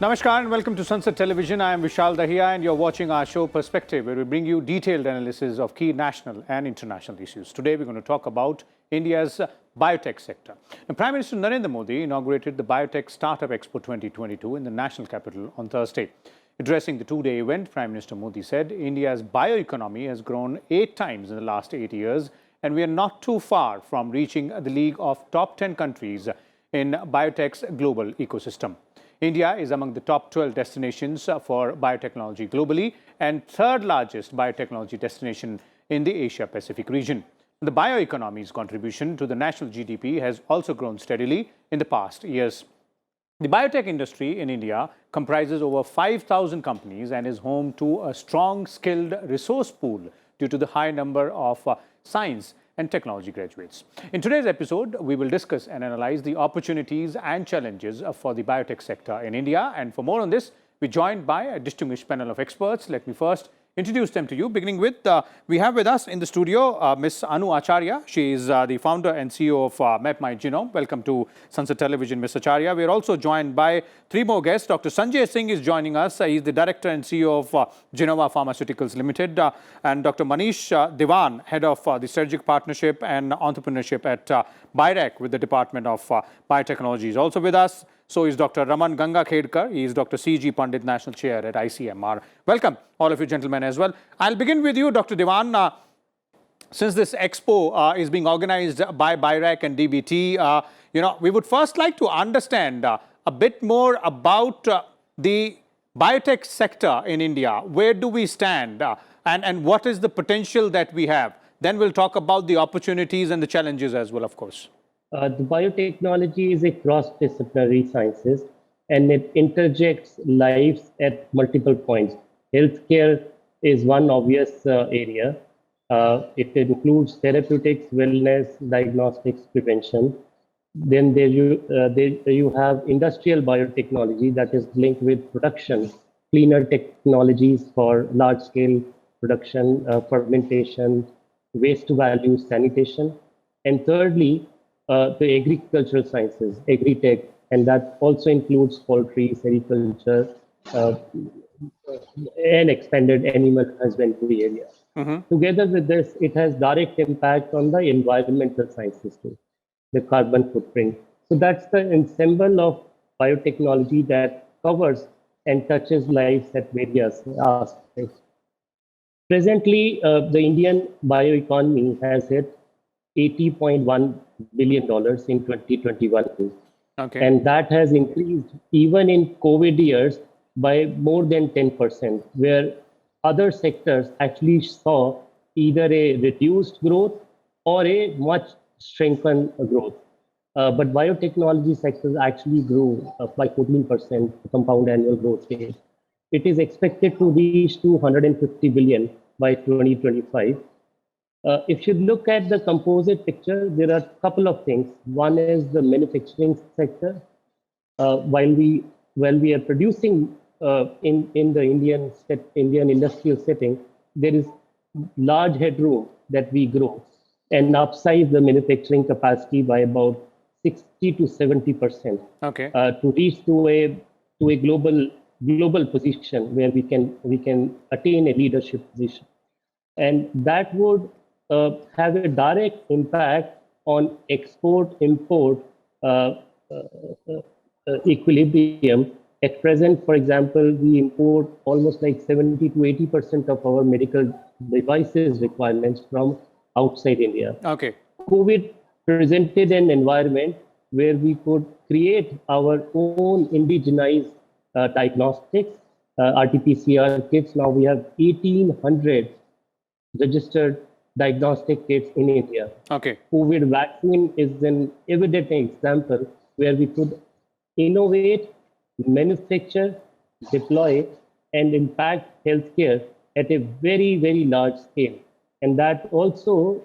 Namaskar and welcome to Sansad Television. I am Vishal Dahiya and you're watching our show Perspective, where we bring you detailed analysis of key national and international issues. Today we're going to talk about India's biotech sector. Now, Prime Minister Narendra Modi inaugurated the Biotech Startup Expo 2022 in the national capital on Thursday. Addressing the two-day event, Prime Minister Modi said India's bioeconomy has grown 8 times in the last 8 years and we are not too far from reaching the league of top 10 countries in biotech's global ecosystem. India is among the top 12 destinations for biotechnology globally and third largest biotechnology destination in the Asia-Pacific region. The bioeconomy's contribution to the national GDP has also grown steadily in the past years. The biotech industry in India comprises over 5,000 companies and is home to a strong skilled resource pool due to the high number of science and technology graduates. In today's episode, we will discuss and analyze the opportunities and challenges for the biotech sector in India. And for more on this, we're joined by a distinguished panel of experts. Let me first introduce them to you, beginning with, we have with us in the studio Ms. Anu Acharya. She is the founder and CEO of MapMyGenome. Welcome to Sansad Television, Ms. Acharya. We are also joined by 3 more guests. Dr. Sanjay Singh is joining us. He is the director and CEO of Genova Pharmaceuticals Limited. And Dr. Manish Dewan, head of the strategic partnership and entrepreneurship at BIRAC with the Department of Biotechnology, is also with us. So is Dr. Raman Gangakhedkar. He is Dr. C.G. Pandit, National Chair at ICMR. Welcome, all of you gentlemen as well. I'll begin with you, Dr. Dewan. Since this expo is being organized by BIRAC and DBT, we would first like to understand a bit more about the biotech sector in India. Where do we stand and what is the potential that we have? Then we'll talk about the opportunities and the challenges as well, of course. The biotechnology is a cross-disciplinary sciences and it interjects lives at multiple points. Healthcare is one obvious area. It includes therapeutics, wellness, diagnostics, prevention. Then there you have industrial biotechnology that is linked with production, cleaner technologies for large-scale production, fermentation, waste-to-value sanitation. And thirdly, the agricultural sciences, agri-tech, and that also includes poultry, sericulture, and expanded animal husbandry area. Together with this, it has direct impact on the environmental sciences too, the carbon footprint. So that's the ensemble of biotechnology that covers and touches lives at various aspects. Presently, the Indian bioeconomy has hit $80.1 billion in 2021. Okay. And that has increased even in COVID years by more than 10%, where other sectors actually saw either a reduced growth or a much strengthened growth. But biotechnology sectors actually grew by 14% compound annual growth rate. It is expected to reach $250 billion by 2025. If you look at the composite picture, there are a couple of things. One is the manufacturing sector. While we are producing in the Indian industrial setting, there is large headroom that we grow and upsize the manufacturing capacity by about 60 to 70%. Okay. To reach to a global position where we can attain a leadership position, and that would have a direct impact on export-import equilibrium. At present, for example, we import almost like 70 to 80% of our medical devices requirements from outside India. Okay. COVID presented an environment where we could create our own indigenized diagnostics, RT-PCR kits. Now we have 1,800 registered diagnostic kits in India. Okay. COVID vaccine is an evident example where we could innovate, manufacture, deploy, and impact healthcare at a very, very large scale. And that also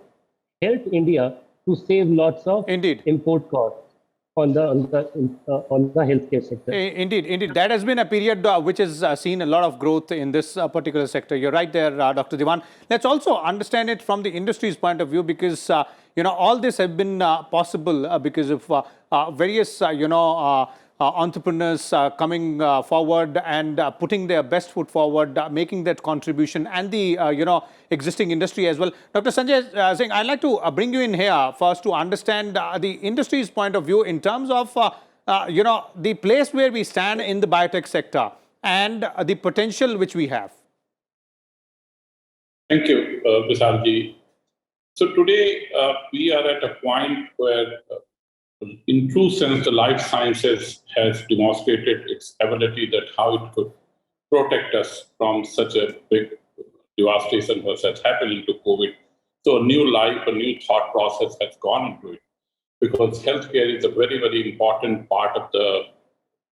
helped India to save lots of import costs on the healthcare sector. Indeed. That has been a period which has seen a lot of growth in this particular sector. You're right there, Dr. Dewan. Let's also understand it from the industry's point of view, because all this has been possible because of various entrepreneurs coming forward and putting their best foot forward, making that contribution, and the existing industry as well. Dr. Sanjay Singh, I'd like to bring you in here first to understand the industry's point of view in terms of the place where we stand in the biotech sector and the potential which we have. Thank you, Vishalji. So today we are at a point where, in true sense, the life sciences has demonstrated its ability that how it could protect us from such a big devastation that's happening to COVID. So a new life, a new thought process has gone into it, because healthcare is a very, very important part of the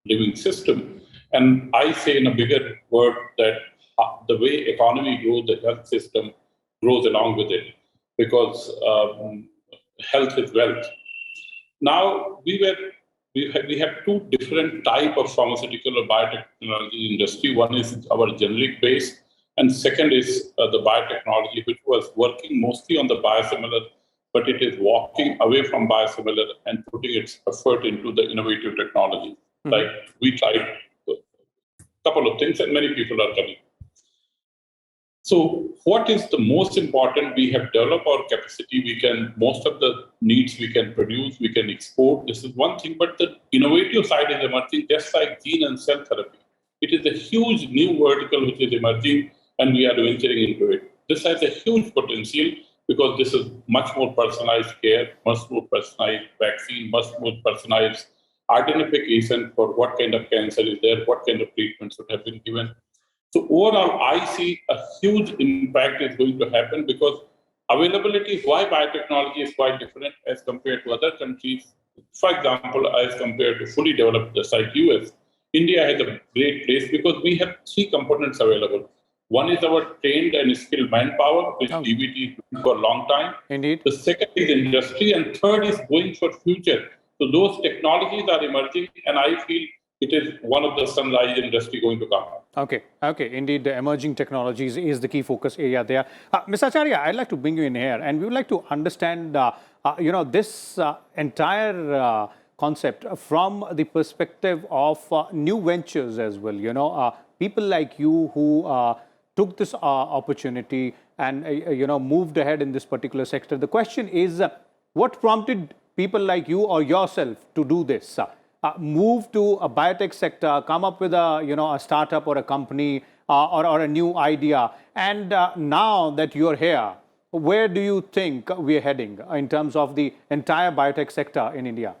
living system. And I say in a bigger word that the way economy grows, the health system grows along with it, because health is wealth. Now, we have two different type of pharmaceutical or biotechnology industry. One is our generic base, and second is the biotechnology, which was working mostly on the biosimilar, but it is walking away from biosimilar and putting its effort into the innovative technology. Mm-hmm. Like we tried a couple of things, and many people are coming. So what is the most important? We have developed our capacity. Most of the needs we can produce, we can export. This is one thing, but the innovative side is emerging, just like gene and cell therapy. It is a huge new vertical which is emerging, and we are venturing into it. This has a huge potential because this is much more personalized care, much more personalized vaccine, much more personalized identification for what kind of cancer is there, what kind of treatments should have been given. So overall, I see a huge impact is going to happen, because availability, why biotechnology is quite different as compared to other countries. For example, as compared to fully developed just like US, India has a great place because we have three components available. One is our trained and skilled manpower, which DBT is for a long time. Indeed. The second is industry, and third is going for future. So those technologies are emerging, and I feel it is one of the sunrise industry going to come. Okay. Indeed, the emerging technologies is the key focus area there. Mr. Acharya, I'd like to bring you in here, and we would like to understand, this entire concept from the perspective of new ventures as well. People like you who took this opportunity and moved ahead in this particular sector. The question is, what prompted people like you or yourself to do this? Move to a biotech sector, come up with a startup or a company or a new idea. And now that you're here, where do you think we're heading in terms of the entire biotech sector in India?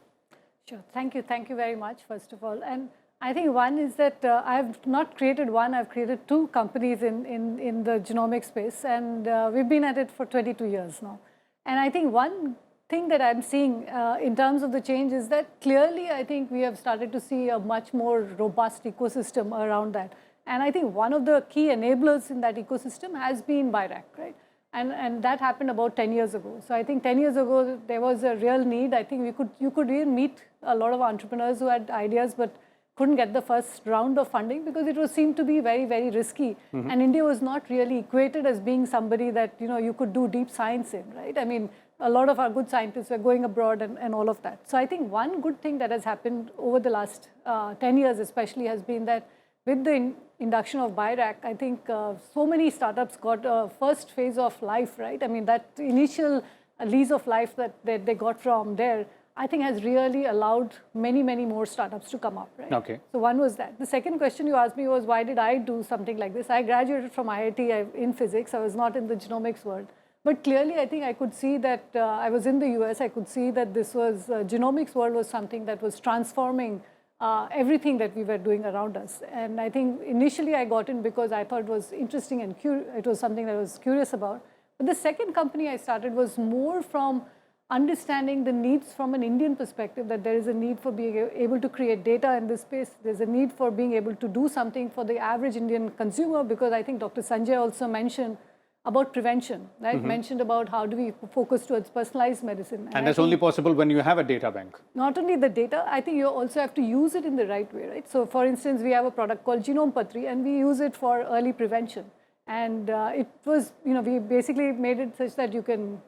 Sure. Thank you. Thank you very much, first of all. And I think one is that I've not created one, I've created two companies in the genomic space. And we've been at it for 22 years now. And I think one thing that I'm seeing in terms of the change is that clearly I think we have started to see a much more robust ecosystem around that. And I think one of the key enablers in that ecosystem has been BIRAC, right? And that happened about 10 years ago. So I think 10 years ago, there was a real need. I think you could even meet a lot of entrepreneurs who had ideas but couldn't get the first round of funding because it seemed to be very, very risky. Mm-hmm. And India was not really equated as being somebody that you could do deep science in, right? I mean, a lot of our good scientists were going abroad and all of that. So I think one good thing that has happened over the last 10 years especially has been that with the induction of BIRAC, I think so many startups got a first phase of life, right? I mean, that initial lease of life that they got from there, I think has really allowed many, many more startups to come up, right? Okay. So one was that. The second question you asked me was, why did I do something like this? I graduated from IIT in physics. I was not in the genomics world. But clearly, I think I could see that I was in the US. I could see that this was genomics world was something that was transforming everything that we were doing around us. And I think initially I got in because I thought it was interesting and it was something that I was curious about. But the second company I started was more from understanding the needs from an Indian perspective, that there is a need for being able to create data in this space. There's a need for being able to do something for the average Indian consumer, because I think Dr. Sanjay also mentioned about prevention, right? Mm-hmm. Mentioned about how do we focus towards personalized medicine. And that's only possible when you have a data bank. Not only the data, I think you also have to use it in the right way, right? So for instance, we have a product called Genome Patri, and we use it for early prevention. And it was, we basically made it such that you can,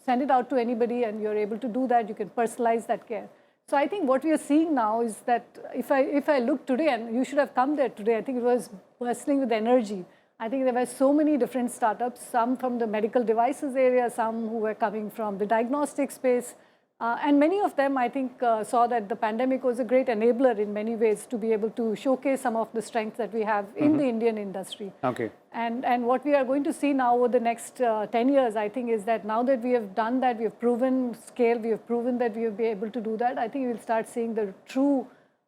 send it out to anybody and you're able to do that. You can personalize that care. So I think what we are seeing now is that if I look today, and you should have come there today, I think it was bustling with energy. I think there were so many different startups, some from the medical devices area, some who were coming from the diagnostic space. And many of them, I think, saw that the pandemic was a great enabler in many ways to be able to showcase some of the strengths that we have in the Indian industry. Okay. And what we are going to see now over the next 10 years, I think, is that now that we have done that, we have proven scale, we have proven that we will be able to do that, I think we'll start seeing the true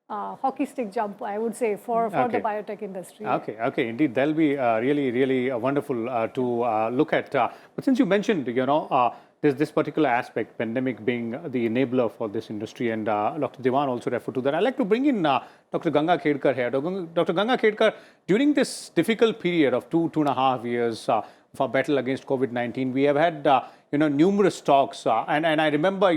hockey stick jump, I would say, for the biotech industry. Okay, indeed, that'll be really wonderful to look at. But since you mentioned, there's this particular aspect, pandemic being the enabler for this industry, and Dr. Dewan also referred to that. I'd like to bring in Dr. Ganga Khedkar here. Dr. Ganga Khedkar, during this difficult period of 2.5 years of our battle against COVID-19, we have had numerous talks, and I remember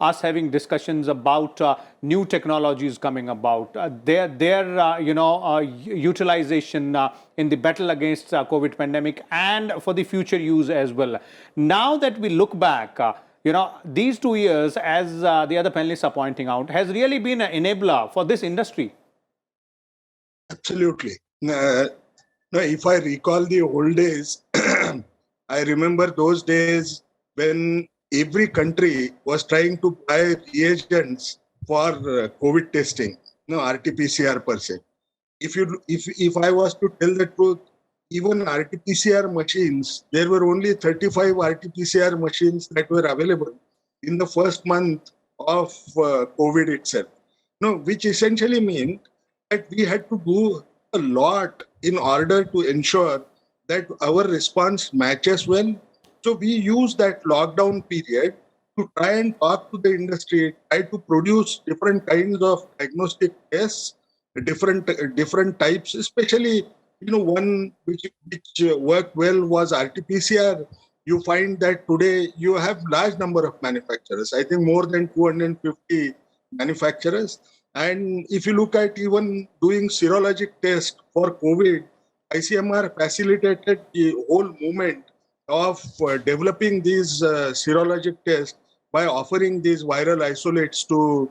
us having discussions about new technologies coming about, their utilization in the battle against COVID pandemic and for the future use as well. Now that we look back, these 2 years, as the other panelists are pointing out, has really been an enabler for this industry. Absolutely. If I recall the old days, I remember those days when every country was trying to buy reagents for COVID testing, RT-PCR per se. If I was to tell the truth, even RT-PCR machines, there were only 35 RT-PCR machines that were available in the first month of COVID itself. Which essentially means that we had to do a lot in order to ensure that our response matches well. So we use that lockdown period to try and talk to the industry, try to produce different kinds of diagnostic tests, different types, especially one which worked well was RT-PCR. You find that today you have large number of manufacturers. I think more than 250 manufacturers. And if you look at even doing serologic test for COVID, ICMR facilitated the whole movement of developing these serologic tests by offering these viral isolates to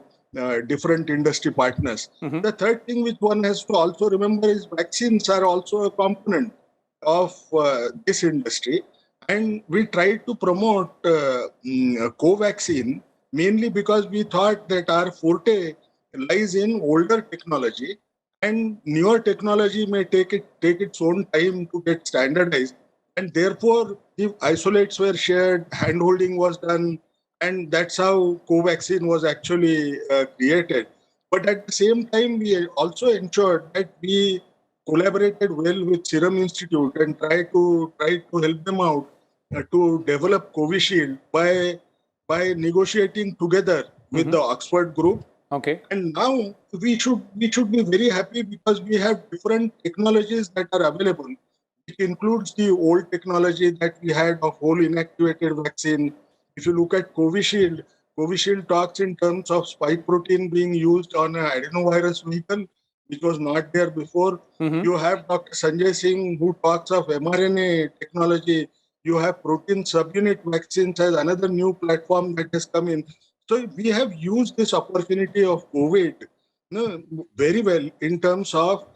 different industry partners. The third thing which one has to also remember is vaccines are also a component of this industry. And we tried to promote Covaxin mainly because we thought that our forte lies in older technology, and newer technology may take its own time to get standardized, and therefore the isolates were shared, handholding was done, and that's how Covaxin was actually created. But at the same time, we also ensured that we collaborated well with Serum Institute and try to help them out to develop Covishield by negotiating together with the Oxford group. Okay. And now we should be very happy because we have different technologies that are available. It includes the old technology that we had of whole inactivated vaccine. If you look at Covishield talks in terms of spike protein being used on an adenovirus vehicle, which was not there before. You have Dr. Sanjay Singh who talks of mRNA technology. You have protein subunit vaccines as another new platform that has come in. So we have used this opportunity of COVID very well in terms of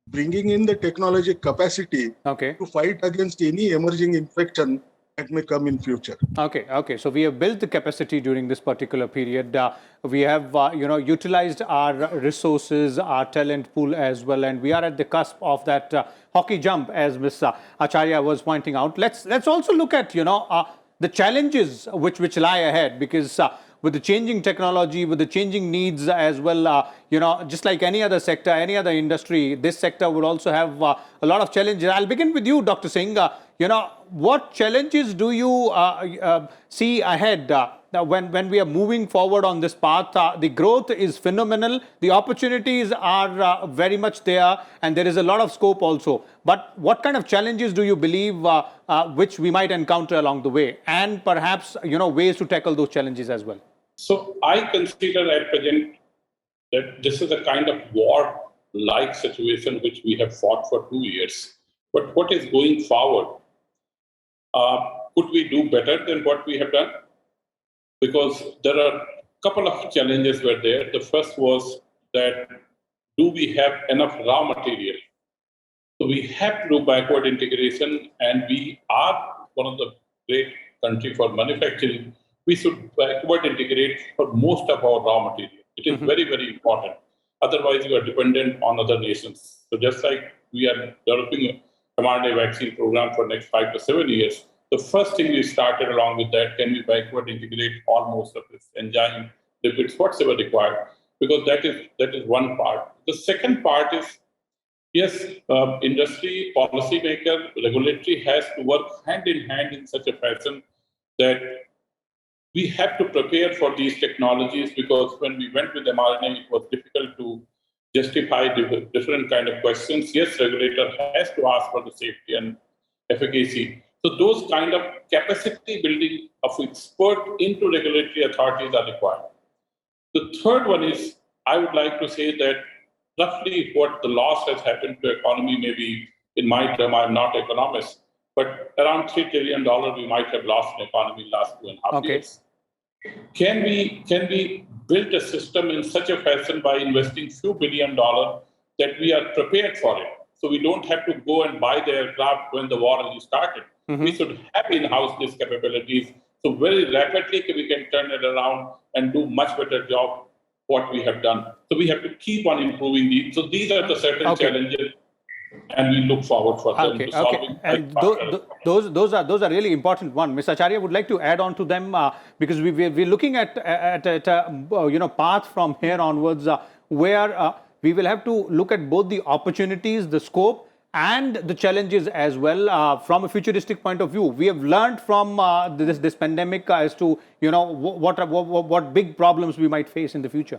bringing in the technology capacity to fight against any emerging infection that may come in future. Okay. So we have built the capacity during this particular period. We have, utilized our resources, our talent pool as well, and we are at the cusp of that hockey jump, as Ms. Acharya was pointing out. Let's also look at, the challenges which lie ahead, because with the changing technology, with the changing needs as well, just like any other sector, any other industry, this sector would also have a lot of challenges. I'll begin with you, Dr. Singh. What challenges do you see ahead when we are moving forward on this path? The growth is phenomenal. The opportunities are very much there, and there is a lot of scope also. But what kind of challenges do you believe which we might encounter along the way, and perhaps ways to tackle those challenges as well? So I consider at present that this is a kind of war-like situation which we have fought for 2 years. But what is going forward? Could we do better than what we have done? Because there are couple of challenges were there. The first was that do we have enough raw material? So we have to do backward integration, and we are one of the great country for manufacturing. We should backward integrate for most of our raw material. It is very, very important. Otherwise, you are dependent on other nations. So just like we are developing a mRNA vaccine program for next 5 to 7 years, the first thing we started along with that, can we backward integrate almost of this enzyme, lipids, whatsoever required? Because that is one part. The second part is, yes, industry, policymaker, regulatory has to work hand in hand in such a fashion that we have to prepare for these technologies, because when we went with mRNA, it was difficult to justify different kind of questions. Yes, regulator has to ask for the safety and efficacy. So those kind of capacity building of expert into regulatory authorities are required. The third one is, I would like to say that roughly what the loss has happened to economy, maybe in my term, I'm not an economist, but around $3 trillion we might have lost in economy in the last 2.5 years. Can we build a system in such a fashion by investing few $1 billion that we are prepared for it? So we don't have to go and buy the aircraft when the war has started. We should have in-house these capabilities. So very rapidly we can turn it around and do much better job what we have done. So we have to keep on improving these. So these are the certain challenges, and we look forward for them to solving. And those are really important one. Ms. Acharya would like to add on to them because we're looking at a path from here onwards where we will have to look at both the opportunities, the scope, and the challenges as well from a futuristic point of view. We have learned from this pandemic as to what big problems we might face in the future.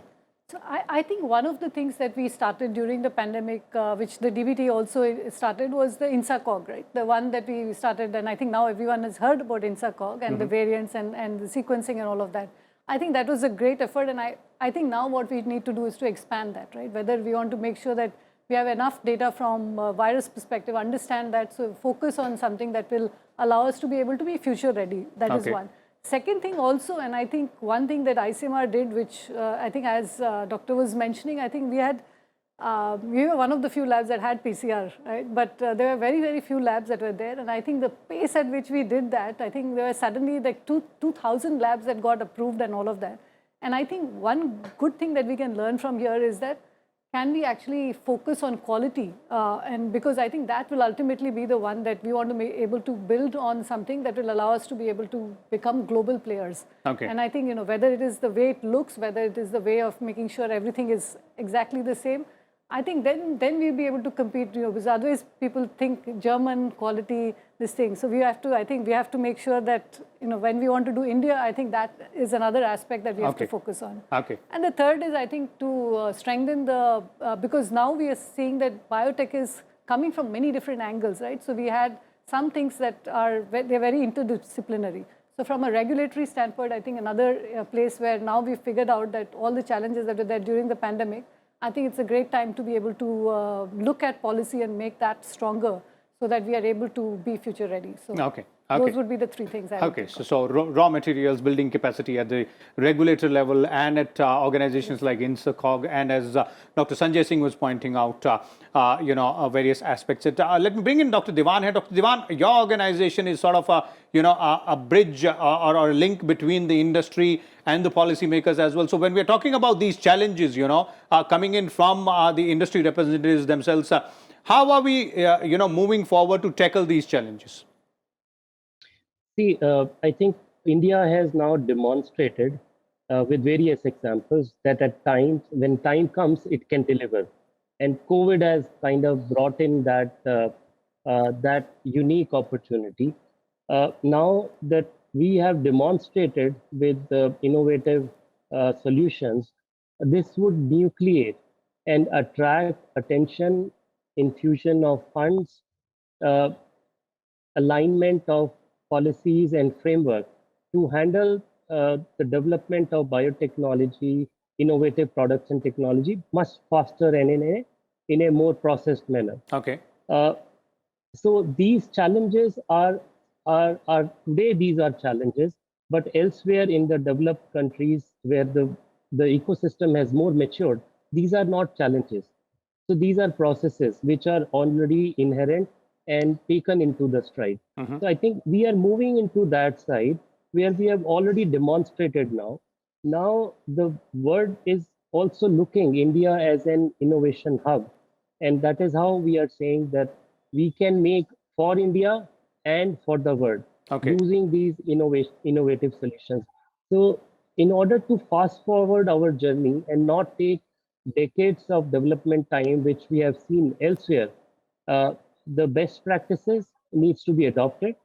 So I think one of the things that we started during the pandemic, which the DBT also started, was the INSACOG, right? The one that we started, and I think now everyone has heard about INSACOG and the variants and the sequencing and all of that. I think that was a great effort, and I think now what we need to do is to expand that, right? Whether we want to make sure that we have enough data from a virus perspective, understand that, so focus on something that will allow us to be able to be future ready. That is one. Second thing also, and I think one thing that ICMR did, which I think as Doctor was mentioning, I think we were one of the few labs that had PCR, right? But there were very, very few labs that were there. And I think the pace at which we did that, I think there were suddenly like 2,000 labs that got approved and all of that. And I think one good thing that we can learn from here is that can we actually focus on quality? And because I think that will ultimately be the one that we want to be able to build on something that will allow us to be able to become global players. And I think, whether it is the way it looks, whether it is the way of making sure everything is exactly the same, I think then we'll be able to compete, because otherwise people think German quality, this thing. So I think we have to make sure that, when we want to do India, I think that is another aspect that we have to focus on. And the third is, I think, to strengthen because now we are seeing that biotech is coming from many different angles, right? So we had some things that they're very interdisciplinary. So from a regulatory standpoint, I think another place where now we've figured out that all the challenges that were there during the pandemic, I think it's a great time to be able to look at policy and make that stronger so that we are able to be future ready. So those would be the three things I would think of. So raw materials, building capacity at the regulator level and at organizations like INSACOG, and as Dr. Sanjay Singh was pointing out, various aspects. Let me bring in Dr. Diwan here. Dr. Diwan, your organization is sort of a bridge or a link between the industry and the policymakers as well. So when we're talking about these challenges, coming in from the industry representatives themselves, how are we, moving forward to tackle these challenges? See, I think India has now demonstrated with various examples that at times, when time comes, it can deliver. And COVID has kind of brought in that unique opportunity. Now that we have demonstrated with innovative solutions, this would nucleate and attract attention, infusion of funds, alignment of policies and framework to handle the development of biotechnology, innovative products and technology much faster and in a more processed manner. So these challenges are today, these are challenges, but elsewhere in the developed countries, where the ecosystem has more matured, these are not challenges. So these are processes which are already inherent and taken into the stride. So I think we are moving into that side where we have already demonstrated now. Now the world is also looking India as an innovation hub. And that is how we are saying that we can make for India and for the world using these innovative solutions. So in order to fast forward our journey and not take decades of development time, which we have seen elsewhere, the best practices needs to be adopted.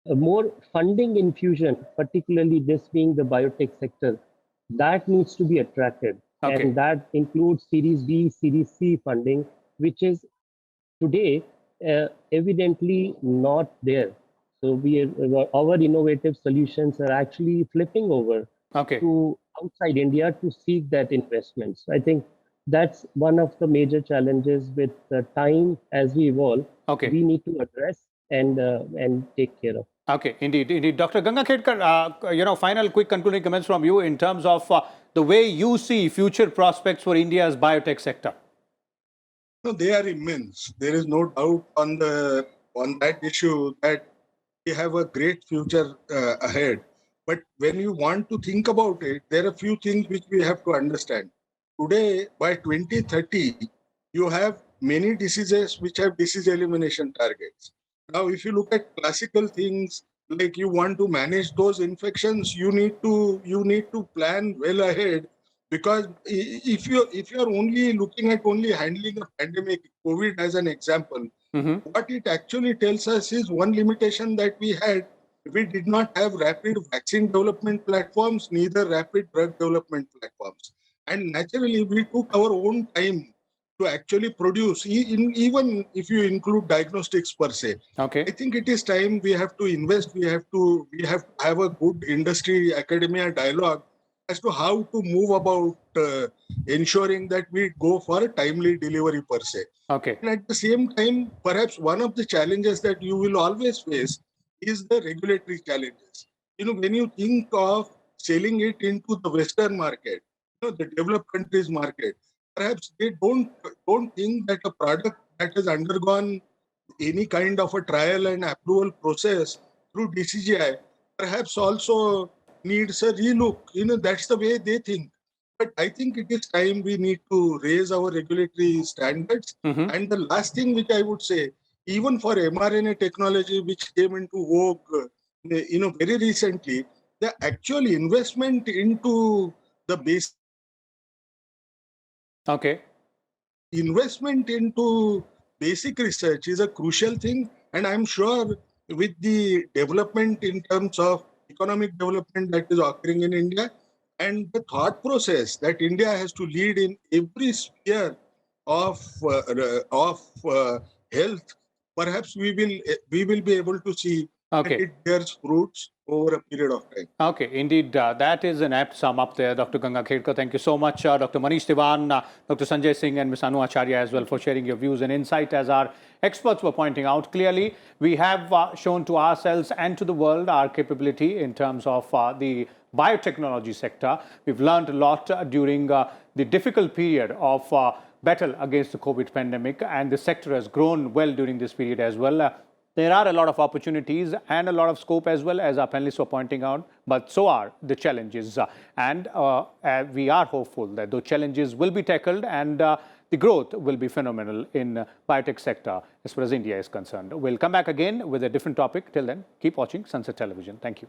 More funding infusion, particularly this being the biotech sector, that needs to be attracted. And that includes Series B, Series C funding, which is today evidently not there. So our innovative solutions are actually flipping over to outside India to seek that investment. So I think that's one of the major challenges with time as we evolve. We need to address and take care of. Okay, indeed. Dr. Ganga Khedkar, final quick concluding comments from you in terms of the way you see future prospects for India's biotech sector. No, they are immense. There is no doubt on that issue that we have a great future ahead. But when you want to think about it, there are a few things which we have to understand. Today, by 2030, you have many diseases which have disease elimination targets. Now, if you look at classical things, like you want to manage those infections, you need to plan well ahead. Because if you're only looking at only handling a pandemic, COVID as an example, what it actually tells us is one limitation that we had. We did not have rapid vaccine development platforms, neither rapid drug development platforms. And naturally, we took our own time to actually produce, even if you include diagnostics per se. I think it is time we have to invest, we have to have a good industry academia dialogue as to how to move about ensuring that we go for a timely delivery per se. And at the same time, perhaps one of the challenges that you will always face is the regulatory challenges. When you think of selling it into the Western market, the developed countries market, perhaps they don't think that a product that has undergone any kind of a trial and approval process through DCGI perhaps also needs a relook. That's the way they think. But I think it is time we need to raise our regulatory standards. And the last thing which I would say, even for mRNA technology, which came into vogue, very recently, the actual investment into the base. Investment into basic research is a crucial thing, and I'm sure with the development in terms of economic development that is occurring in India and the thought process that India has to lead in every sphere of health, perhaps we will be able to see that it bears fruits over a period of time. Indeed, that is an apt sum up there, Dr. Ganga Khedkar. Thank you so much, Dr. Manish Diwan, Dr. Sanjay Singh and Ms. Anu Acharya as well for sharing your views and insight. As our experts were pointing out, clearly we have shown to ourselves and to the world our capability in terms of the biotechnology sector. We've learned a lot during the difficult period of battle against the COVID pandemic, and the sector has grown well during this period as well. There are a lot of opportunities and a lot of scope as well, as our panelists were pointing out, but so are the challenges. And we are hopeful that those challenges will be tackled and the growth will be phenomenal in biotech sector as far as India is concerned. We'll come back again with a different topic. Till then, keep watching Sansad Television. Thank you.